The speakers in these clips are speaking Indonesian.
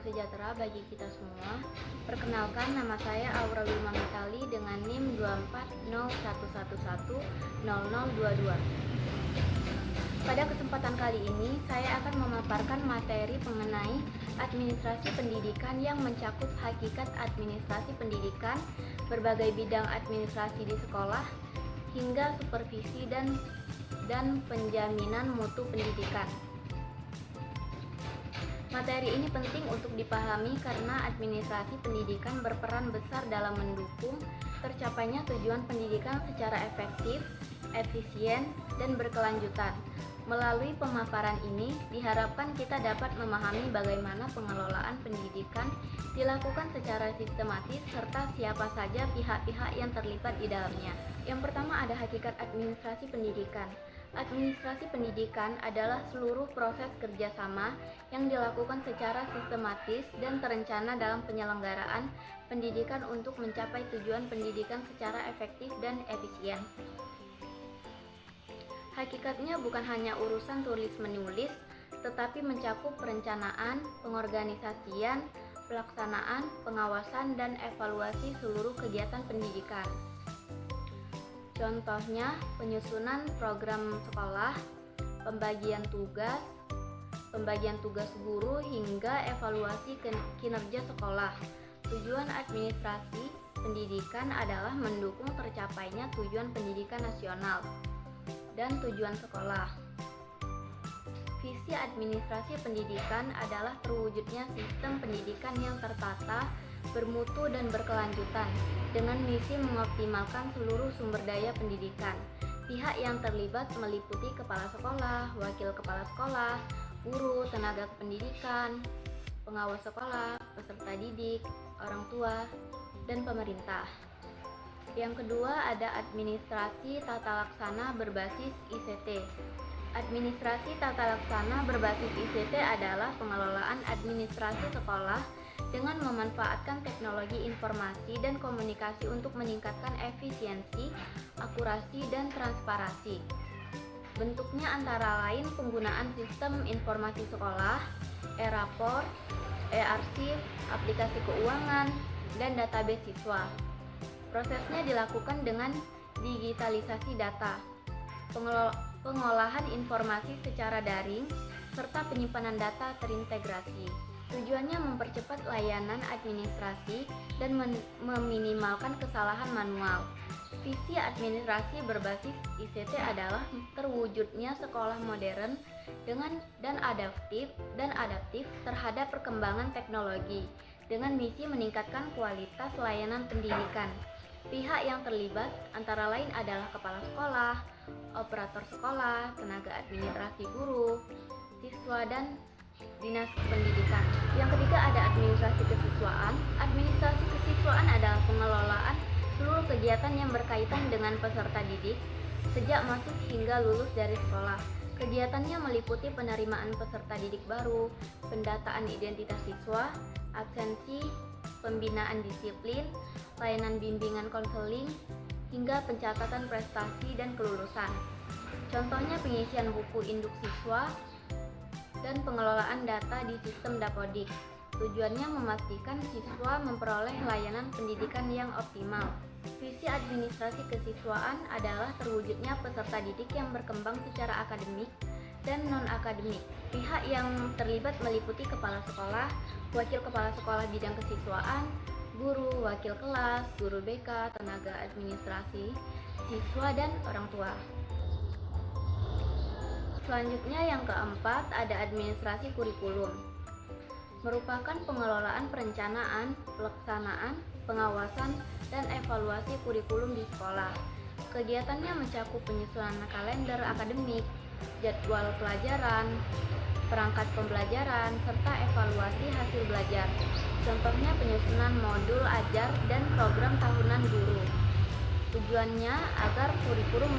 sejahtera bagi kita semua. Perkenalkan, nama saya Aura Wilma Mitali dengan NIM 24011100022. Pada kesempatan kali ini, saya akan memaparkan materi mengenai administrasi pendidikan yang mencakup hakikat administrasi pendidikan, berbagai bidang administrasi di sekolah, hingga supervisi dan penjaminan mutu pendidikan. Materi ini penting untuk dipahami karena administrasi pendidikan berperan besar dalam mendukung tercapainya tujuan pendidikan secara efektif, efisien, dan berkelanjutan. Melalui pemaparan ini, diharapkan kita dapat memahami bagaimana pengelolaan pendidikan dilakukan secara sistematis serta siapa saja pihak-pihak yang terlibat di dalamnya. Yang pertama ada hakikat administrasi pendidikan. Administrasi pendidikan adalah seluruh proses kerjasama yang dilakukan secara sistematis dan terencana dalam penyelenggaraan pendidikan untuk mencapai tujuan pendidikan secara efektif dan efisien. Hakikatnya bukan hanya urusan tulis-menulis, tetapi mencakup perencanaan, pengorganisasian, pelaksanaan, pengawasan, dan evaluasi seluruh kegiatan pendidikan. Contohnya, penyusunan program sekolah, pembagian tugas guru, hingga evaluasi kinerja sekolah. Tujuan administrasi pendidikan adalah mendukung tercapainya tujuan pendidikan nasional dan tujuan sekolah. Visi administrasi pendidikan adalah terwujudnya sistem pendidikan yang tertata, bermutu, dan berkelanjutan dengan misi mengoptimalkan seluruh sumber daya pendidikan. Pihak yang terlibat meliputi kepala sekolah, wakil kepala sekolah, guru, tenaga kependidikan, pengawas sekolah, peserta didik, orang tua, dan pemerintah. Yang kedua ada administrasi tata laksana berbasis ICT. Administrasi tata laksana berbasis ICT adalah pengelolaan administrasi sekolah dengan memanfaatkan teknologi informasi dan komunikasi untuk meningkatkan efisiensi, akurasi, dan transparansi. Bentuknya antara lain penggunaan sistem informasi sekolah, e-rapor, e-arsip, aplikasi keuangan, dan database siswa. Prosesnya dilakukan dengan digitalisasi data, pengolahan informasi secara daring, serta penyimpanan data terintegrasi. Tujuannya mempercepat layanan administrasi dan meminimalkan kesalahan manual. Visi administrasi berbasis ICT adalah terwujudnya sekolah modern dan adaptif terhadap perkembangan teknologi dengan misi meningkatkan kualitas layanan pendidikan. Pihak yang terlibat antara lain adalah kepala sekolah, operator sekolah, tenaga administrasi guru, siswa, dan dinas pendidikan. Yang ketiga ada administrasi kesiswaan. Administrasi kesiswaan adalah pengelolaan seluruh kegiatan yang berkaitan dengan peserta didik sejak masuk hingga lulus dari sekolah. Kegiatannya meliputi penerimaan peserta didik baru, pendataan identitas siswa, absensi, pembinaan disiplin, layanan bimbingan konseling, hingga pencatatan prestasi dan kelulusan. Contohnya pengisian buku induk siswa dan pengelolaan data di sistem Dapodik. Tujuannya memastikan siswa memperoleh layanan pendidikan yang optimal. Visi administrasi kesiswaan adalah terwujudnya peserta didik yang berkembang secara akademik dan non-akademik. Pihak yang terlibat meliputi kepala sekolah, wakil kepala sekolah bidang kesiswaan, guru, wakil kelas, guru BK, tenaga administrasi, siswa, dan orang tua. Selanjutnya yang keempat ada administrasi kurikulum. Merupakan pengelolaan perencanaan, pelaksanaan, pengawasan, dan evaluasi kurikulum di sekolah. Kegiatannya mencakup penyusunan kalender akademik, jadwal pelajaran, perangkat pembelajaran, serta evaluasi hasil belajar. Contohnya penyusunan modul ajar dan program tahunan guru. Tujuannya agar kurikulum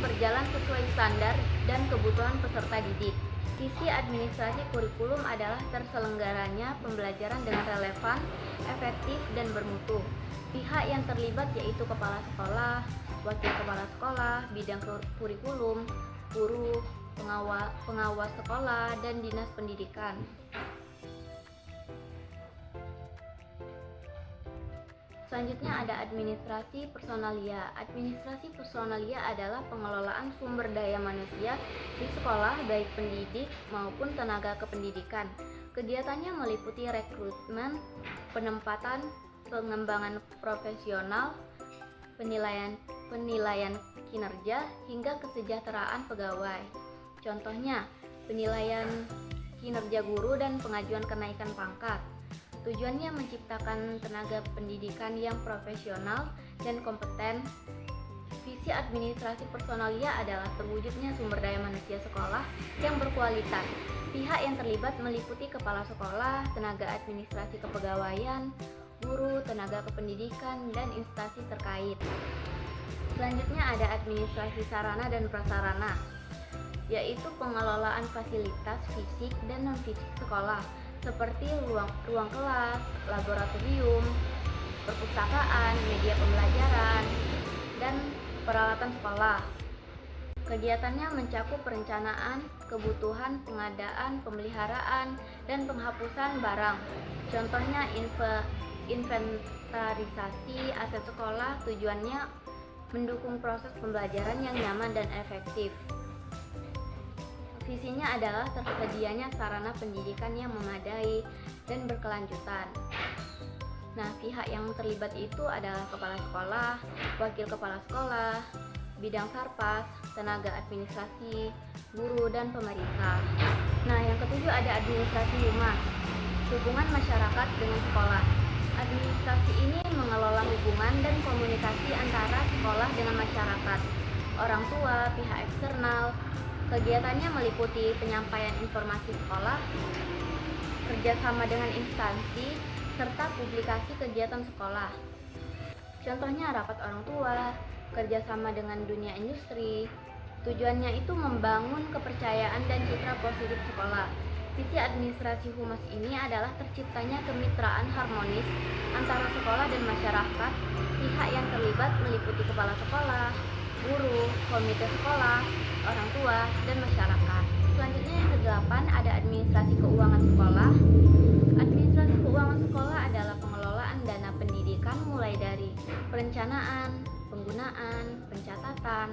berjalan sesuai standar dan kebutuhan peserta didik. Visi administrasi kurikulum adalah terselenggaranya pembelajaran dengan relevan, efektif, dan bermutu. Pihak yang terlibat yaitu kepala sekolah, wakil kepala sekolah, bidang kurikulum, guru, pengawas sekolah, dan dinas pendidikan. Selanjutnya ada administrasi personalia. Administrasi personalia adalah pengelolaan sumber daya manusia di sekolah, baik pendidik maupun tenaga kependidikan. Kegiatannya meliputi rekrutmen, penempatan, pengembangan profesional, penilaian kinerja, hingga kesejahteraan pegawai. Contohnya, penilaian kinerja guru dan pengajuan kenaikan pangkat. Tujuannya menciptakan tenaga pendidikan yang profesional dan kompeten. Visi administrasi personalia adalah terwujudnya sumber daya manusia sekolah yang berkualitas. Pihak yang terlibat meliputi kepala sekolah, tenaga administrasi kepegawaian, guru, tenaga kependidikan, dan instansi terkait. Selanjutnya ada administrasi sarana dan prasarana, yaitu pengelolaan fasilitas fisik dan non-fisik sekolah seperti ruang kelas, laboratorium, perpustakaan, media pembelajaran, dan peralatan sekolah. Kegiatannya mencakup perencanaan, kebutuhan, pengadaan, pemeliharaan, dan penghapusan barang. Contohnya inventarisasi aset sekolah, tujuannya mendukung proses pembelajaran yang nyaman dan efektif. Visinya adalah tersedianya sarana pendidikan yang memadai dan berkelanjutan. Nah, pihak yang terlibat itu adalah kepala sekolah, wakil kepala sekolah, bidang sarpas, tenaga administrasi, guru, dan pemerintah. Nah, yang ketujuh ada administrasi humas, hubungan masyarakat dengan sekolah. Administrasi ini mengelola hubungan dan komunikasi antara sekolah dengan masyarakat, orang tua, pihak eksternal. Kegiatannya meliputi penyampaian informasi sekolah, kerjasama dengan instansi, serta publikasi kegiatan sekolah. Contohnya rapat orang tua, kerjasama dengan dunia industri. Tujuannya itu membangun kepercayaan dan citra positif sekolah. Visi administrasi humas ini adalah terciptanya kemitraan harmonis antara sekolah dan masyarakat. Pihak yang terlibat meliputi kepala sekolah, guru, komite sekolah, orang tua, dan masyarakat. Selanjutnya yang kedelapan ada administrasi keuangan sekolah. Administrasi keuangan sekolah adalah pengelolaan dana pendidikan mulai dari perencanaan, penggunaan, pencatatan,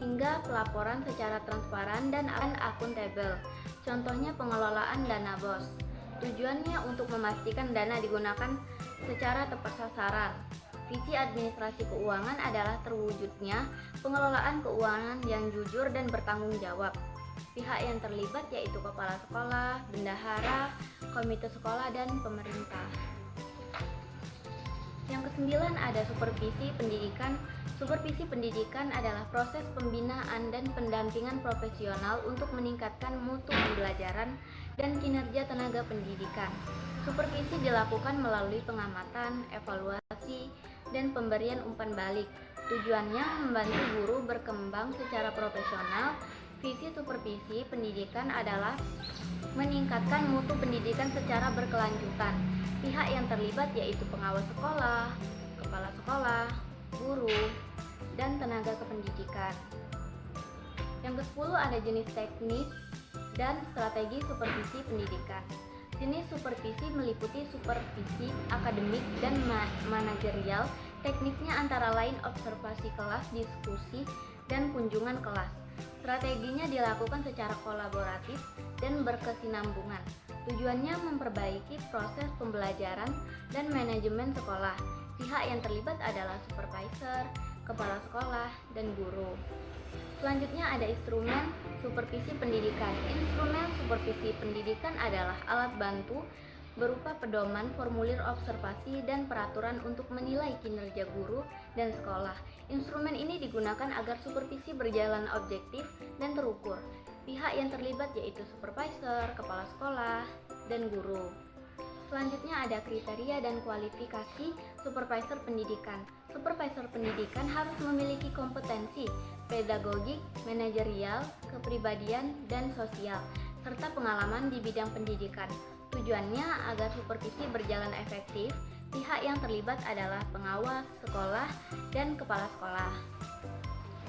hingga pelaporan secara transparan dan akuntabel. Contohnya pengelolaan dana BOS. Tujuannya untuk memastikan dana digunakan secara tepat sasaran. Visi administrasi keuangan adalah terwujudnya pengelolaan keuangan yang jujur dan bertanggung jawab. Pihak yang terlibat yaitu kepala sekolah, bendahara, komite sekolah, dan pemerintah. Yang kesembilan ada supervisi pendidikan. Supervisi pendidikan adalah proses pembinaan dan pendampingan profesional untuk meningkatkan mutu pembelajaran dan kinerja tenaga pendidikan. Supervisi dilakukan melalui pengamatan, evaluasi, dan pemberian umpan balik. Tujuannya membantu guru berkembang secara profesional. Visi supervisi pendidikan adalah meningkatkan mutu pendidikan secara berkelanjutan. Pihak yang terlibat yaitu pengawas sekolah, kepala sekolah, guru, dan tenaga kependidikan. Yang ke-10 ada jenis teknis dan strategi supervisi pendidikan. Jenis supervisi meliputi supervisi akademik dan manajerial. Tekniknya antara lain observasi kelas, diskusi, dan kunjungan kelas. Strateginya dilakukan secara kolaboratif dan berkesinambungan. Tujuannya memperbaiki proses pembelajaran dan manajemen sekolah. Pihak yang terlibat adalah supervisor, kepala sekolah, dan guru. Selanjutnya ada instrumen supervisi pendidikan. Instrumen supervisi pendidikan adalah alat bantu berupa pedoman, formulir observasi, dan peraturan untuk menilai kinerja guru dan sekolah. Instrumen ini digunakan agar supervisi berjalan objektif dan terukur. Pihak yang terlibat yaitu supervisor, kepala sekolah, dan guru. Selanjutnya ada kriteria dan kualifikasi supervisor pendidikan. Supervisor pendidikan harus memiliki kompetensi pedagogik, manajerial, kepribadian, dan sosial, serta pengalaman di bidang pendidikan. Tujuannya agar supervisi berjalan efektif. Pihak yang terlibat adalah pengawas sekolah dan kepala sekolah.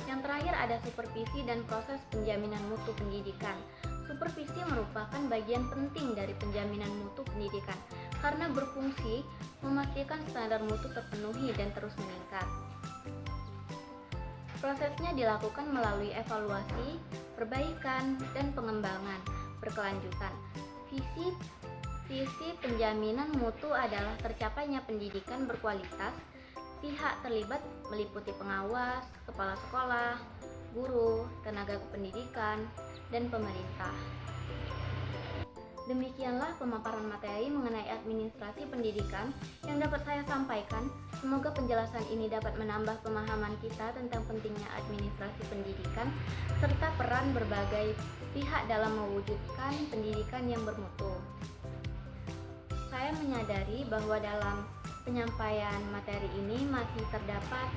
Yang terakhir ada supervisi dan proses penjaminan mutu pendidikan. Supervisi merupakan bagian penting dari penjaminan mutu pendidikan karena berfungsi memastikan standar mutu terpenuhi dan terus meningkat. Prosesnya dilakukan melalui evaluasi, perbaikan, dan pengembangan berkelanjutan. Visi penjaminan mutu adalah tercapainya pendidikan berkualitas. Pihak terlibat meliputi pengawas, kepala sekolah, guru, tenaga kependidikan, dan pemerintah. Demikianlah pemaparan materi mengenai administrasi pendidikan yang dapat saya sampaikan. Semoga penjelasan ini dapat menambah pemahaman kita tentang pentingnya administrasi pendidikan serta peran berbagai pihak dalam mewujudkan pendidikan yang bermutu. Saya menyadari bahwa dalam penyampaian materi ini masih terdapat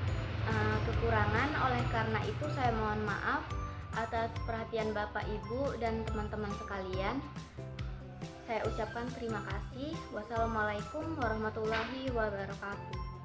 kekurangan, oleh karena itu saya mohon maaf atas perhatian Bapak, Ibu, dan teman-teman sekalian. Saya ucapkan terima kasih. Wassalamualaikum warahmatullahi wabarakatuh.